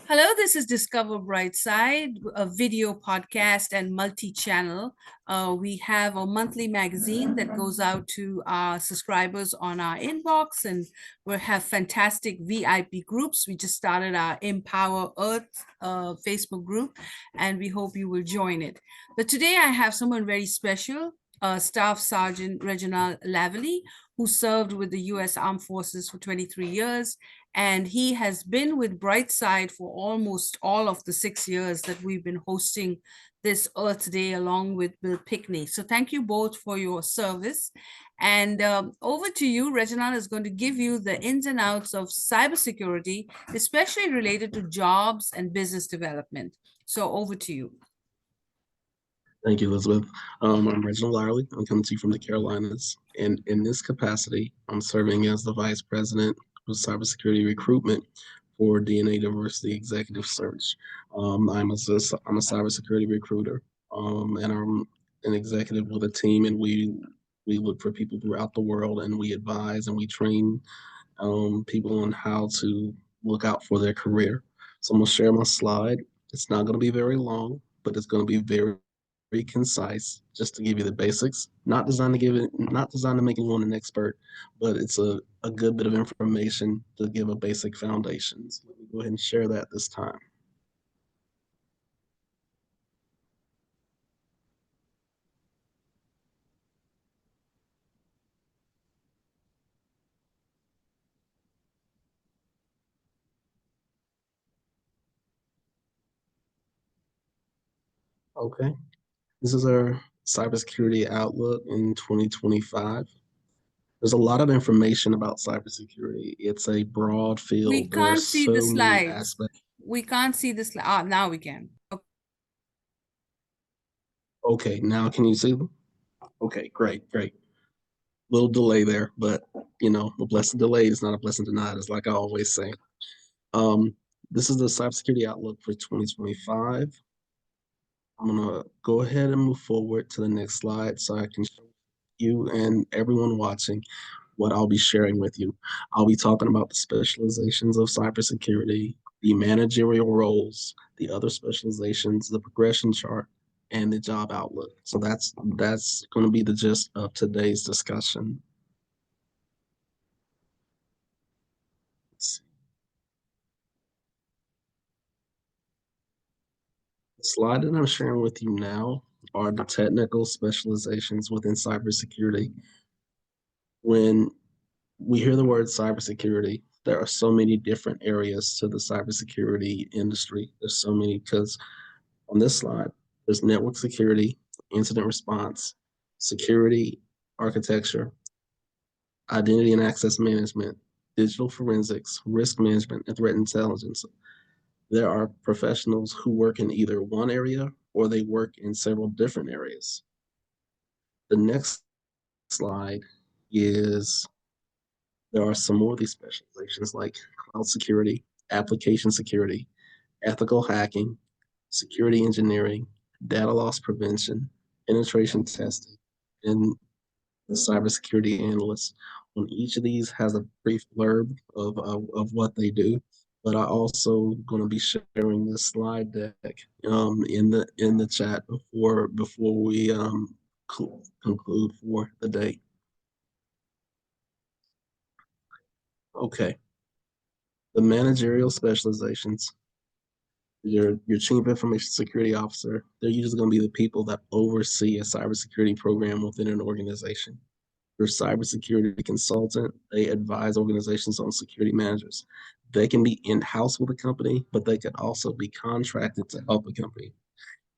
Hello, this is Discover Brightside, a video podcast and multi-channel. We have a monthly magazine that goes out to our subscribers on our inbox, and we have fantastic VIP groups. We just started our Empower Earth Facebook group, and we hope you will join it. But today I have someone very special, Staff Sergeant Reginal Lyerly, who served with the U.S. Armed Forces for 23 years, and he has been with Brightside for almost all of the 6 years that we've been hosting this Earth Day along with Bill Pickney. So thank you both for your service. And over to you. Reginald is going to give you the ins and outs of cybersecurity, especially related to jobs and business development. So over to you. Thank you, Elizabeth. I'm Reginal Lyerly. I'm coming to you from the Carolinas. And in this capacity, I'm serving as the Vice President of Cybersecurity Recruitment for DNA Diversity Executive Search. I'm a cybersecurity recruiter, and I'm an executive with a team, and we look for people throughout the world, and we advise and we train people on how to look out for their career. So I'm going to share my slide. It's not going to be very long, but it's going to be very concise, just to give you the basics. Not designed to make anyone an expert, but it's a good bit of information to give a basic foundation. So let me go ahead and share that this time. Okay, this is our cybersecurity outlook in 2025. There's a lot of information about cybersecurity. It's a broad We field. There are can't see the so many slides. aspects. We can't see the slide. Ah, now we can. Okay, now can you see them? Okay, great. Little delay there, but a blessing delayed is not a blessing denied, is like I always say. Um, this is the cybersecurity outlook for 2025. I'm gonna go ahead and move forward to the next slide so I can show you and everyone watching what I'll be sharing with you. I'll be talking about the specializations of cybersecurity, the managerial roles, the other specializations, the progression chart, and the job outlook. So that's going to be the gist of today's discussion. The slide that I'm sharing with you now are the technical specializations within cybersecurity. When we hear the word cybersecurity, there are so many different areas to the cybersecurity industry. There's so many because on this slide, there's network security, incident response, security architecture, identity and access management, digital forensics, risk management, and threat intelligence. There are professionals who work in either one area or they work in several different areas. The next slide is there are some more of these specializations like cloud security, application security, ethical hacking, security engineering, data loss prevention, penetration testing, and the cybersecurity analyst. On each of these has a brief blurb of what they do, but I also going to be sharing this slide deck in the chat before we conclude for the day. Okay, the managerial specializations. Your chief information security officer. They're usually going to be the people that oversee a cybersecurity program within an organization. Your cybersecurity consultant, they advise organizations on security managers. They can be in-house with a company, but they could also be contracted to help a company.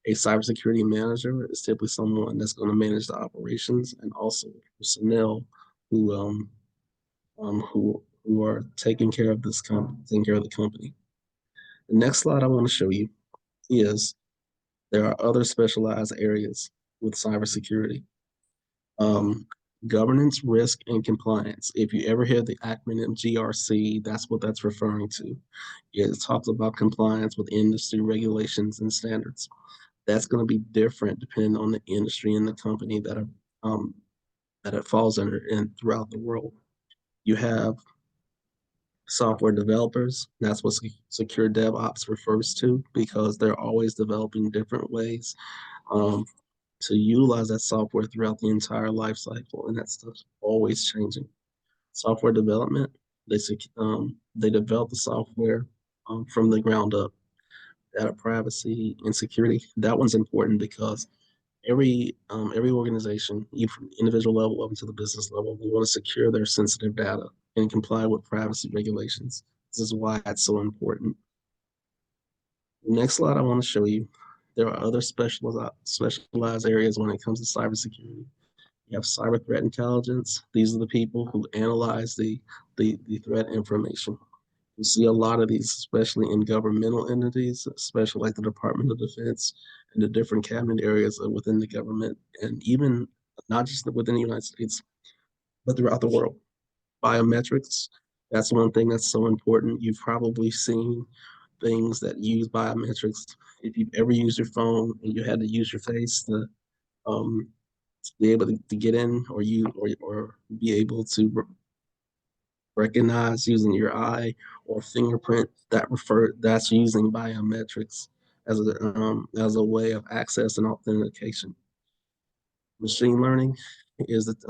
A cybersecurity manager is typically someone that's going to manage the operations and also personnel who who are taking care of taking care of the company. The next slide I want to show you is there are other specialized areas with cybersecurity. Um, Governance, risk, and compliance. If you ever hear the acronym GRC, that's what that's referring to. It talks about compliance with industry regulations and standards. That's going to be different depending on the industry and the company that it falls under and throughout the world. You have Software developers, that's what secure DevOps refers to, because they're always developing different ways um, to utilize that software throughout the entire life cycle, and that stuff's always changing. Software development, they develop the software from the ground up. Data privacy and security, that one's important because every organization, even from the individual level up to the business level, they want to secure their sensitive data and comply with privacy regulations. This is why it's so important. Next slide, I want to show you there are other specialized areas when it comes to cybersecurity. You have cyber threat intelligence. These are the people who analyze the threat information. You see a lot of these, especially in governmental entities, especially like the Department of Defense and the different cabinet areas within the government, and even not just within the United States, but throughout the world. Biometrics, that's one thing that's so important. You've probably seen things that use biometrics. If you've ever used your phone and you had to use your face um, to be able to get in, or be able to recognize using your eye or fingerprint, that's using biometrics as a way of access and authentication. Machine learning is that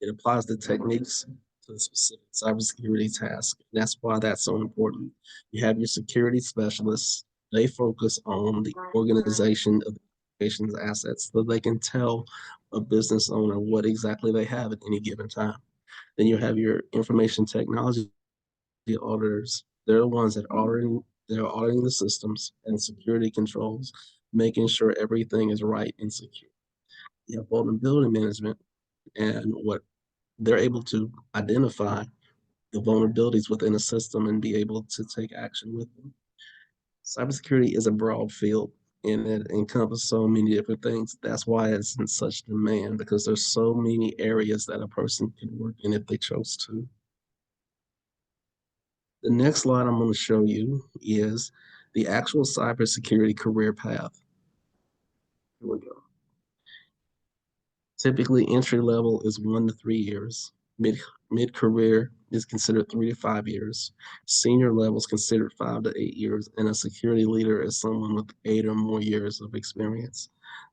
it applies the techniques to the specific cybersecurity task. That's why that's so important. You have your security specialists. They focus on the organization of the organization's assets so they can tell a business owner what exactly they have at any given time. Then you have your information technology auditors. They're the ones that they're auditing the systems and security controls, making sure everything is right and secure. You have vulnerability management, and what they're able to identify the vulnerabilities within a system and be able to take action with them. Cybersecurity is a broad field and it encompasses so many different things. That's why it's in such demand, because there's so many areas that a person can work in if they chose to. The next slide I'm going to show you is the actual cybersecurity career path. Here we go. Typically, entry level is 1 to 3 years. Mid career is considered 3 to 5 years. Senior level is considered 5 to 8 years, and a security leader is someone with 8 or more years of experience.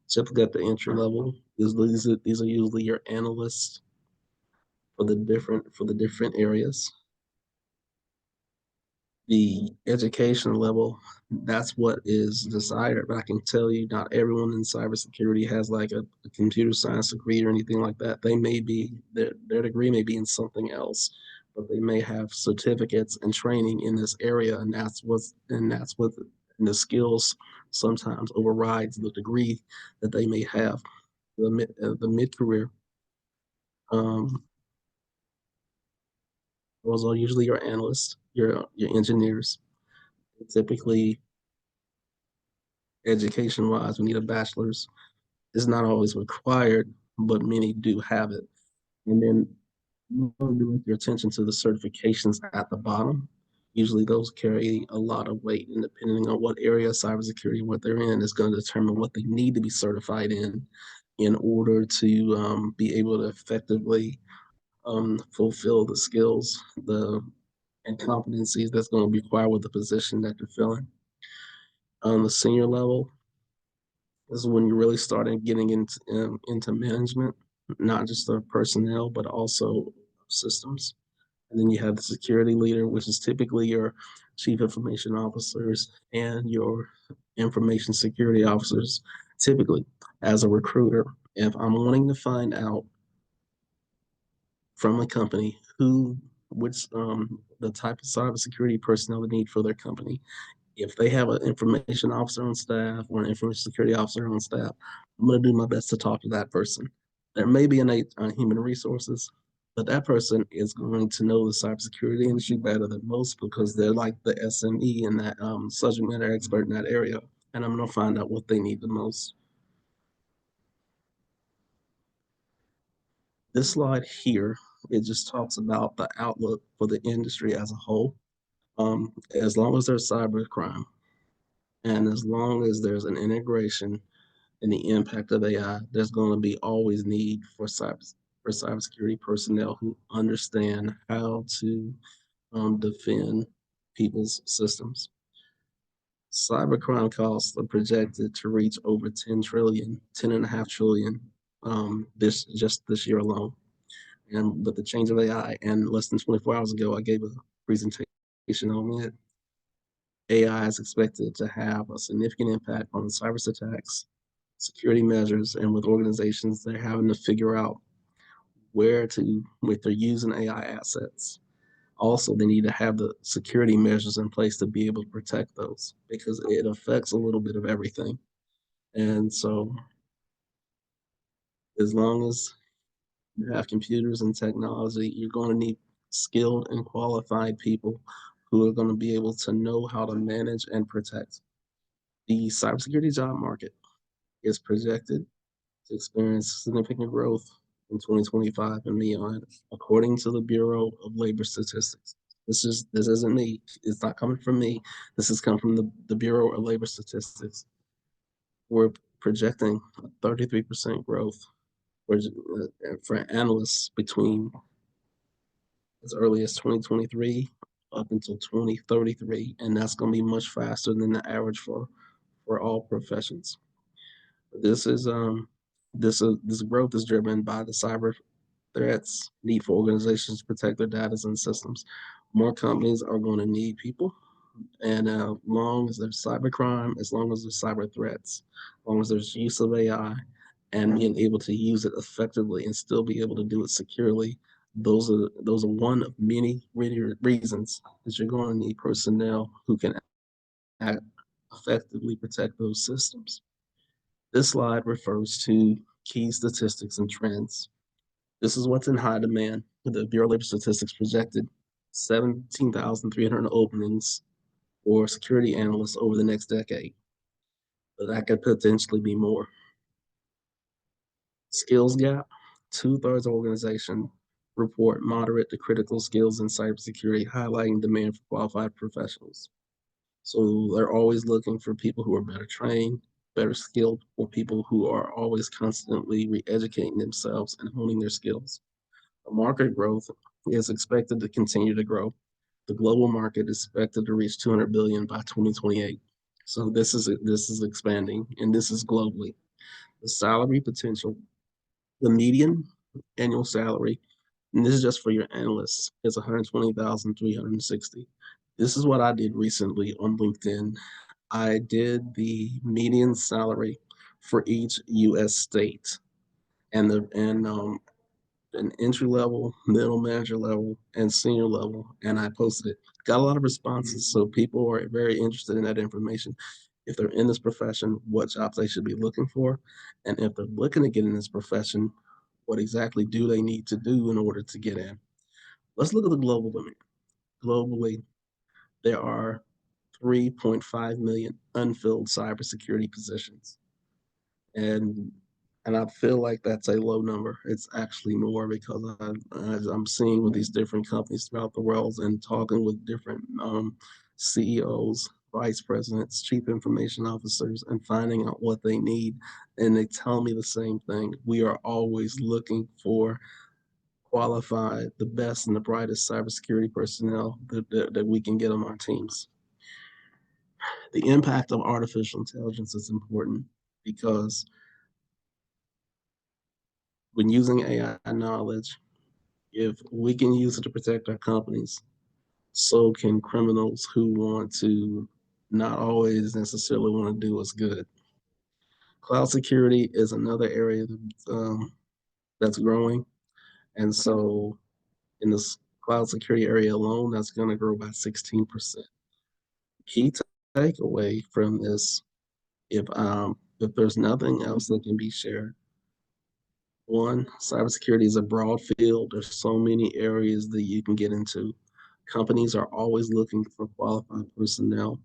Typically, at the entry level, these are usually your analysts for the different areas. The education level, that's what is desired. But I can tell you, not everyone in cybersecurity has like a computer science degree or anything like that. They may be their degree may be in something else, but they may have certificates and training in this area, and that's what and the skills sometimes overrides the degree that they may have. The mid career, um, those are usually your analysts, your engineers. Typically, education wise, we need a bachelor's. It's not always required, but many do have it. And then you want to direct your attention to the certifications at the bottom. Usually those carry a lot of weight, and depending on what area of cybersecurity what they're in is going to determine what they need to be certified in order to be able to effectively fulfill the skills, the and competencies that's going to be required with the position that you're filling. On the senior level, this is when you're really starting getting into management, not just of personnel, but also systems. And then you have the security leader, which is typically your chief information officers and your information security officers. Typically, as a recruiter, if I'm wanting to find out from a company which the type of cybersecurity personnel they need for their company, if they have an information officer on staff or an information security officer on staff, I'm going to do my best to talk to that person. There may be human resources, but that person is going to know the cybersecurity industry better than most because they're like the SME and that subject matter expert in that area. And I'm going to find out what they need the most. This slide here, it just talks about the outlook for the industry as a whole. As long as there's cybercrime, and as long as there's an integration in the impact of AI, there's going to be always need for cybersecurity personnel who understand how to defend people's systems. Cybercrime costs are projected to reach over 10 trillion, 10.5 trillion this year alone. And with the change of AI, and less than 24 hours ago, I gave a presentation on it. AI is expected to have a significant impact on cyber attacks, security measures, and with organizations, they're having to figure out if they're using AI assets. Also, they need to have the security measures in place to be able to protect those because it affects a little bit of everything. And so, as long as you have computers and technology, you're going to need skilled and qualified people who are going to be able to know how to manage and protect. The cybersecurity job market is projected to experience significant growth in 2025 and beyond, according to the Bureau of Labor Statistics. This isn't me. It's not coming from me. This has come from the Bureau of Labor Statistics. We're projecting a 33% growth for analysts between as early as 2023 up until 2033, and that's going to be much faster than the average for all professions. This is this growth is driven by the cyber threats, need for organizations to protect their data and systems. More companies are going to need people, and as long as there's cybercrime, as long as there's cyber threats, as long as there's use of AI, and being able to use it effectively and still be able to do it securely, those are one of many reasons that you're going to need personnel who can effectively protect those systems. This slide refers to key statistics and trends. This is what's in high demand. The Bureau of Labor Statistics projected 17,300 openings for security analysts over the next decade, but that could potentially be more. Skills gap, 2/3 of organization report moderate to critical skills in cybersecurity, highlighting demand for qualified professionals. So they're always looking for people who are better trained, better skilled, or people who are always constantly re-educating themselves and honing their skills. The market growth is expected to continue to grow. The global market is expected to reach 200 billion by 2028. So this is expanding, and this is globally. The salary potential, the median annual salary, and this is just for your analysts, is 120,360. This is what I did recently on LinkedIn. I did the median salary for each U.S. state and an entry level, middle manager level, and senior level, and I posted it. Got a lot of responses, so people are very interested in that information. If they're in this profession, what jobs they should be looking for, and if they're looking to get in this profession, what exactly do they need to do in order to get in? Let's look at the global demand. Globally, there are 3.5 million unfilled cybersecurity positions. And I feel like that's a low number. It's actually more because I'm seeing with these different companies throughout the world and talking with different CEOs, vice presidents, chief information officers, and finding out what they need. And they tell me the same thing. We are always looking for qualified, the best and the brightest cybersecurity personnel that we can get on our teams. The impact of artificial intelligence is important because when using AI knowledge, if we can use it to protect our companies, so can criminals who want to not always necessarily want to do us good. Cloud security is another area that's growing. And so in this cloud security area alone, that's going to grow by 16%. Key takeaway from this, if there's nothing else that can be shared, one, cybersecurity is a broad field. There's so many areas that you can get into. Companies are always looking for qualified personnel.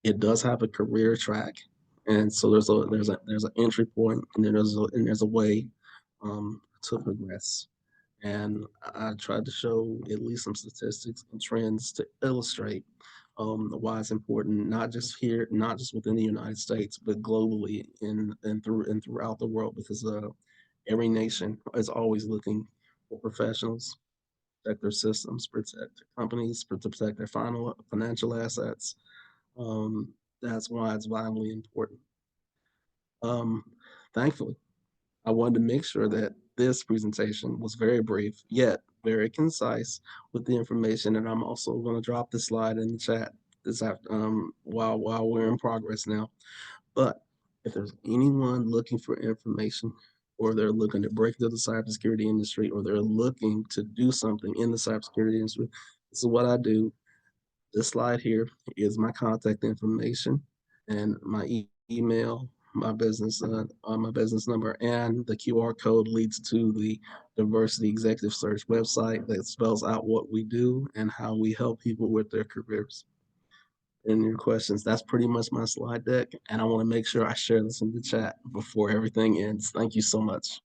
It does have a career track, and so there's an entry point, and then there's a way to progress. And I tried to show at least some statistics and trends to illustrate why it's important, not just here, not just within the United States, but globally and throughout the world, because every nation is always looking for professionals. protect their systems, protect their companies, protect their financial assets. That's why it's vitally important. Um, Thankfully, I wanted to make sure that this presentation was very brief, yet very concise with the information. And I'm also going to drop the slide in the chat this after, while we're in progress now. But if there's anyone looking for information, or they're looking to break into the cybersecurity industry, or they're looking to do something in the cybersecurity industry, this is what I do. This slide here is my contact information and my email, my business number, and the QR code leads to the Diversity Executive Search website that spells out what we do and how we help people with their careers. And your questions, that's pretty much my slide deck, and I want to make sure I share this in the chat before everything ends. Thank you so much.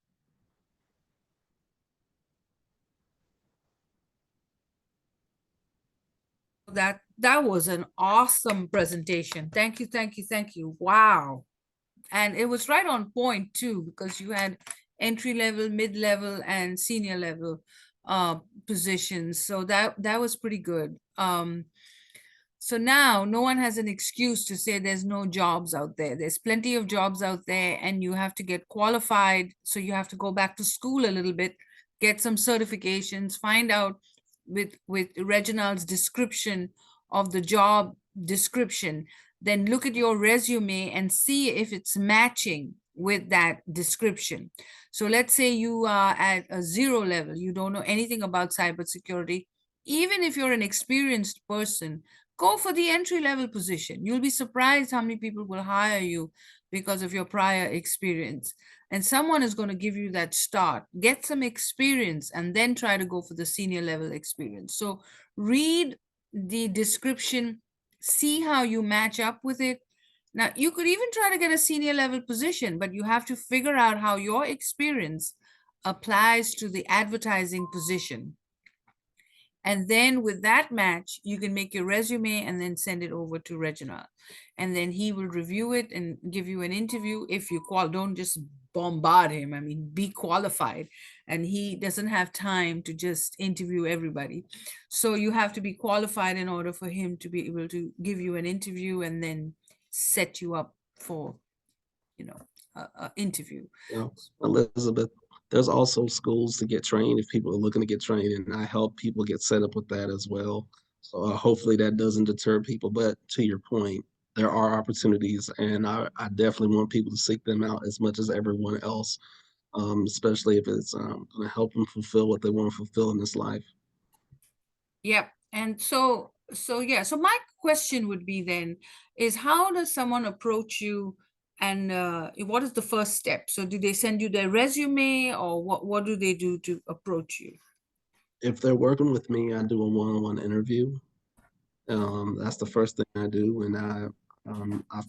That was an awesome presentation. Thank you, thank you, thank you. Wow. And it was right on point too, because you had entry level, mid level, and senior level positions. So that was pretty good. So now no one has an excuse to say there's no jobs out there. There's plenty of jobs out there, and you have to get qualified. So you have to go back to school a little bit, get some certifications, find out with Reginald's description of the job description, then look at your resume and see if it's matching with that description. So let's say you are at a 0 level, you don't know anything about cybersecurity. Even if you're an experienced person, go for the entry level position. You'll be surprised how many people will hire you because of your prior experience. And someone is going to give you that start. Get some experience and then try to go for the senior level experience. So read the description, see how you match up with it. Now, you could even try to get a senior level position, but you have to figure out how your experience applies to the advertising position. And then with that match, you can make your resume and then send it over to Reginal. And then he will review it and give you an interview. If you don't just bombard him. I mean, be qualified. And he doesn't have time to just interview everybody. So you have to be qualified in order for him to be able to give you an interview and then set you up for, an interview. Elizabeth, there's also schools to get trained if people are looking to get trained, and I help people get set up with that as well. So hopefully that doesn't deter people. But to your point, there are opportunities, and I definitely want people to seek them out as much as everyone else, especially if it's going to help them fulfill what they want to fulfill in this life. Yep. And so yeah. So my question would be then is how does someone approach you, and what is the first step? So do they send you their resume, or what do they do to approach you? If they're working with me, I do a one-on-one interview. That's the first thing I do, and I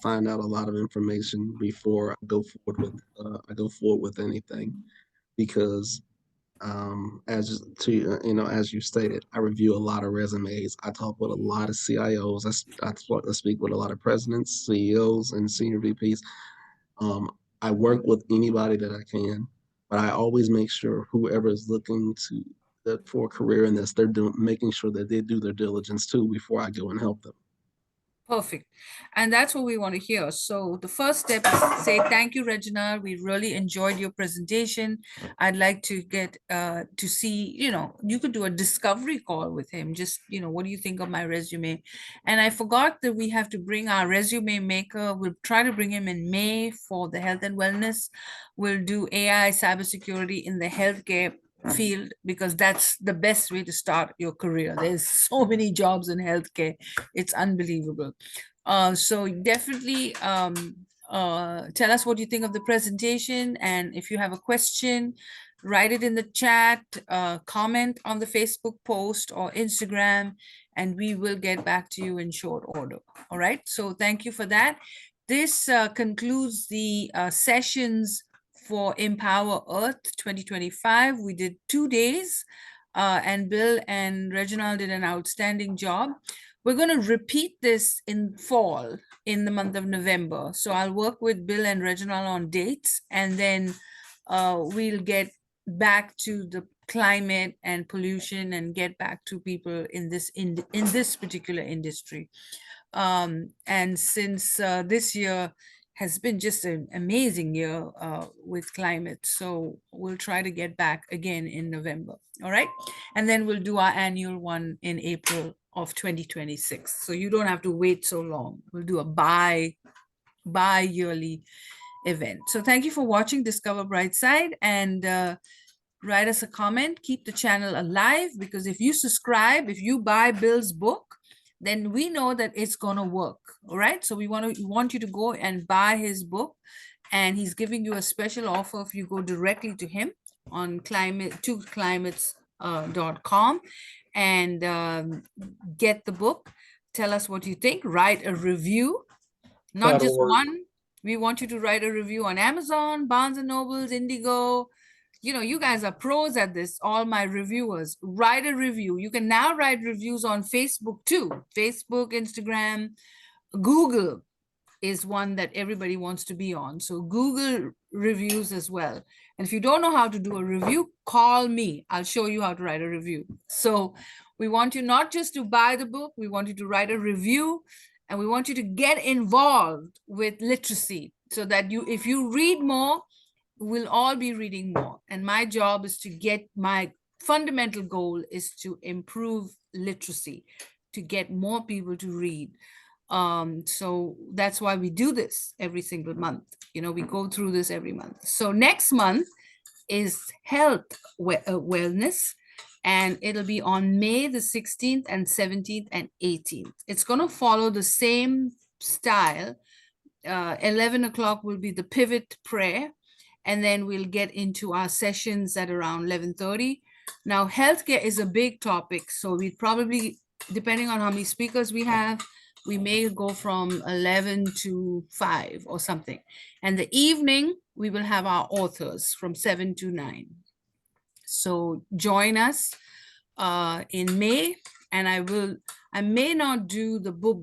find out a lot of information before I go forward with anything, because as to as you stated, I review a lot of resumes. I talk with a lot of CIOs. I speak with a lot of presidents, CEOs, and senior VPs. I work with anybody that I can, but I always make sure whoever is looking for a career in this, making sure that they do their diligence too before I go and help them. Perfect. And that's what we want to hear. So the first step is to say, thank you, Regina. We really enjoyed your presentation. I'd like to get to see, you could do a discovery call with him. Just, what do you think of my resume? And I forgot that we have to bring our resume maker. We'll try to bring him in May for the health and wellness. We'll do AI cybersecurity in the healthcare field, because that's the best way to start your career. There's so many jobs in healthcare. It's unbelievable. So definitely tell us what you think of the presentation. And if you have a question, write it in the chat, comment on the Facebook post or Instagram, and we will get back to you in short order. All right. So thank you for that. This concludes the sessions for Empower Earth 2025. We did 2 days, and Bill and Reginald did an outstanding job. We're going to repeat this in fall, in the month of November. So I'll work with Bill and Reginald on dates, and then we'll get back to the climate and pollution and get back to people in this particular industry. And since this year has been just an amazing year with climate, so we'll try to get back again in November. All right, and then we'll do our annual one in April of 2026. So you don't have to wait so long. We'll do a bi-yearly event. So thank you for watching Discover Brightside, and write us a comment. Keep the channel alive, because if you subscribe, if you buy Bill's book, then we know that it's going to work. All right, so we want you to go and buy his book, and he's giving you a special offer if you go directly to him on climates.com and get the book. Tell us what you think. Write a review, not That'll just work. one. We want you to write a review on Amazon, Barnes and Nobles, Indigo. You know, you guys are pros at this, all my reviewers. Write a review. You can now write reviews on Facebook too. Facebook, Instagram, Google is one that everybody wants to be on. So Google reviews as well. And if you don't know how to do a review, call me. I'll show you how to write a review. So we want you not just to buy the book, we want you to write a review, and we want you to get involved with literacy so that if you read more, we'll all be reading more. And my job is my fundamental goal is to improve literacy, to get more people to read. So that's why we do this every single month. You know, we go through this every month. So next month is health wellness, and it'll be on May the 16th and 17th and 18th. It's going to follow the same style. 11 o'clock will be the pivot prayer, and then we'll get into our sessions at around 11:30. Now, healthcare is a big topic, so we probably, depending on how many speakers we have, we may go from 11 to 5 or something. And the evening, we will have our authors from 7 to 9. So join us in May, and I may not do the book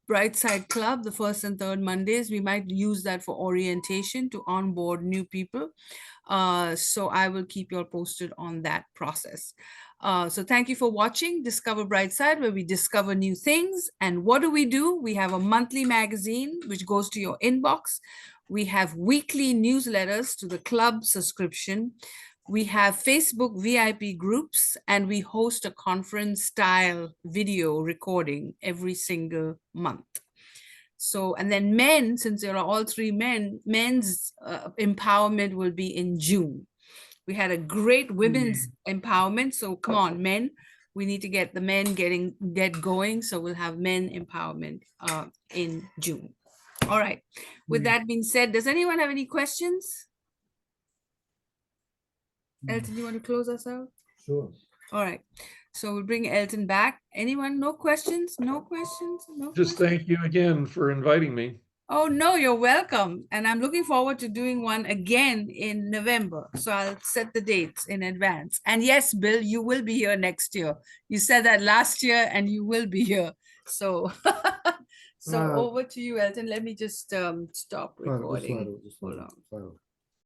Brightside Club the first and third Mondays. We might use that for orientation to onboard new people. So I will keep you all posted on that process. So thank you for watching Discover Brightside, where we discover new things. And what do? We have a monthly magazine, which goes to your inbox. We have weekly newsletters to the club subscription. We have Facebook VIP groups, and we host a conference style video recording every single month. So, and then men, since there are all three men, men's empowerment will be in June. We had a great women's empowerment. So come on, men, we need to get the men get going. So we'll have men empowerment in June. All right. With that being said, does anyone have any questions? Elton, you want to close us out? Sure. All right. So we'll bring Elton back. Anyone? No questions? No questions? No Just questions? thank you again for inviting me. Oh, no, you're welcome. And I'm looking forward to doing one again in November. So I'll set the dates in advance. And yes, Bill, you will be here next year. You said that last year, and you will be here. So, so over to you, Elton. Let me just stop recording. Hold on.